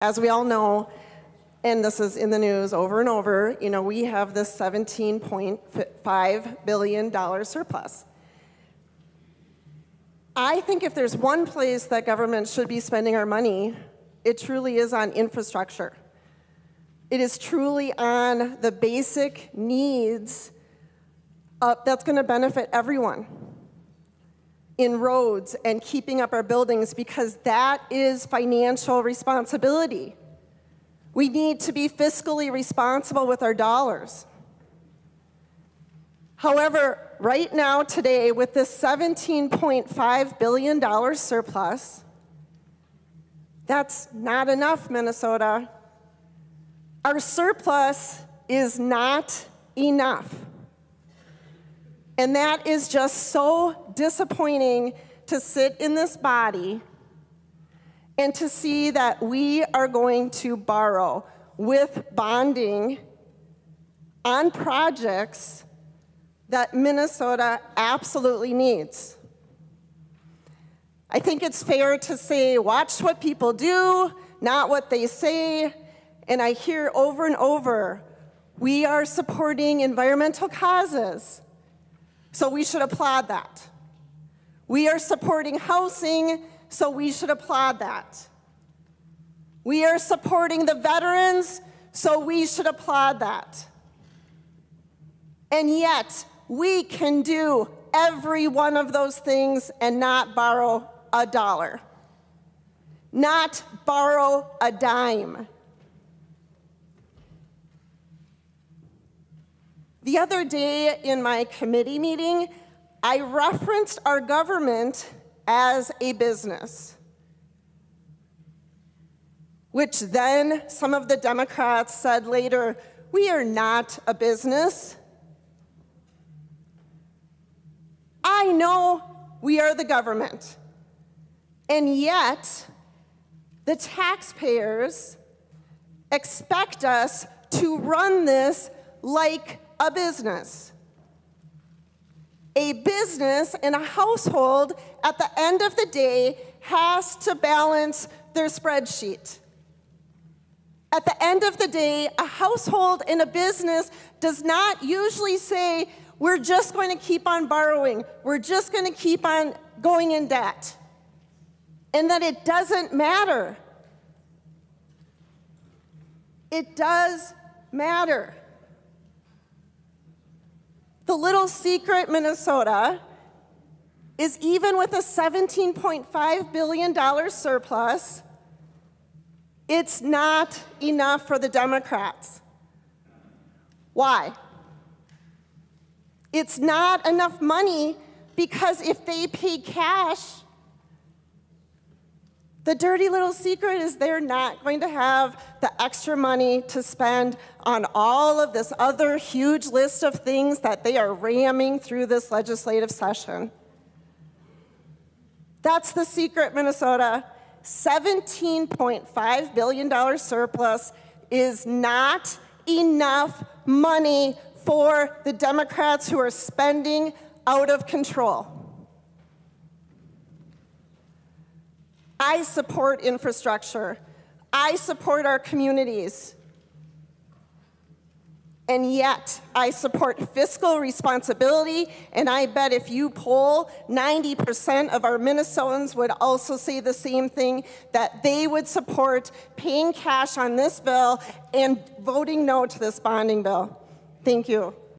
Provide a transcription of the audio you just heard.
As we all know, and this is in the news over and over, we have this $17.5 billion surplus. I think if there's one place that government should be spending our money, it truly is on infrastructure. It is truly on the basic needs that's going to benefit everyone in roads and keeping up our buildings, because that is financial responsibility. We need to be fiscally responsible with our dollars. However, right now, today, with this $17.5 billion surplus, that's not enough, Minnesota. Our surplus is not enough. And that is just so disappointing to sit in this body and to see that we are going to borrow with bonding on projects that Minnesota absolutely needs. I think it's fair to say, watch what people do, not what they say. And I hear over and over, we are supporting environmental causes, so we should applaud that. We are supporting housing, so we should applaud that. We are supporting the veterans, so we should applaud that. And yet, we can do every one of those things and not borrow a dollar, not borrow a dime. The other day in my committee meeting, I referenced our government as a business, which then some of the Democrats said later, we are not a business. I know we are the government, and yet the taxpayers expect us to run this like a business. A business and a household at the end of the day has to balance their spreadsheet. At the end of the day, a household and a business does not usually say, we're just going to keep on borrowing, we're just going to keep on going in debt, and that it doesn't matter. It does matter. The little secret, Minnesota, is even with a $17.5 billion surplus, it's not enough for the Democrats. Why? It's not enough money because if they pay cash, the dirty little secret is they're not going to have the extra money to spend on all of this other huge list of things that they are ramming through this legislative session. That's the secret, Minnesota. $17.5 billion surplus is not enough money for the Democrats who are spending out of control. I support infrastructure. I support our communities. And yet, I support fiscal responsibility, and I bet if you poll, 90% of our Minnesotans would also say the same thing, that they would support paying cash on this bill and voting no to this bonding bill. Thank you.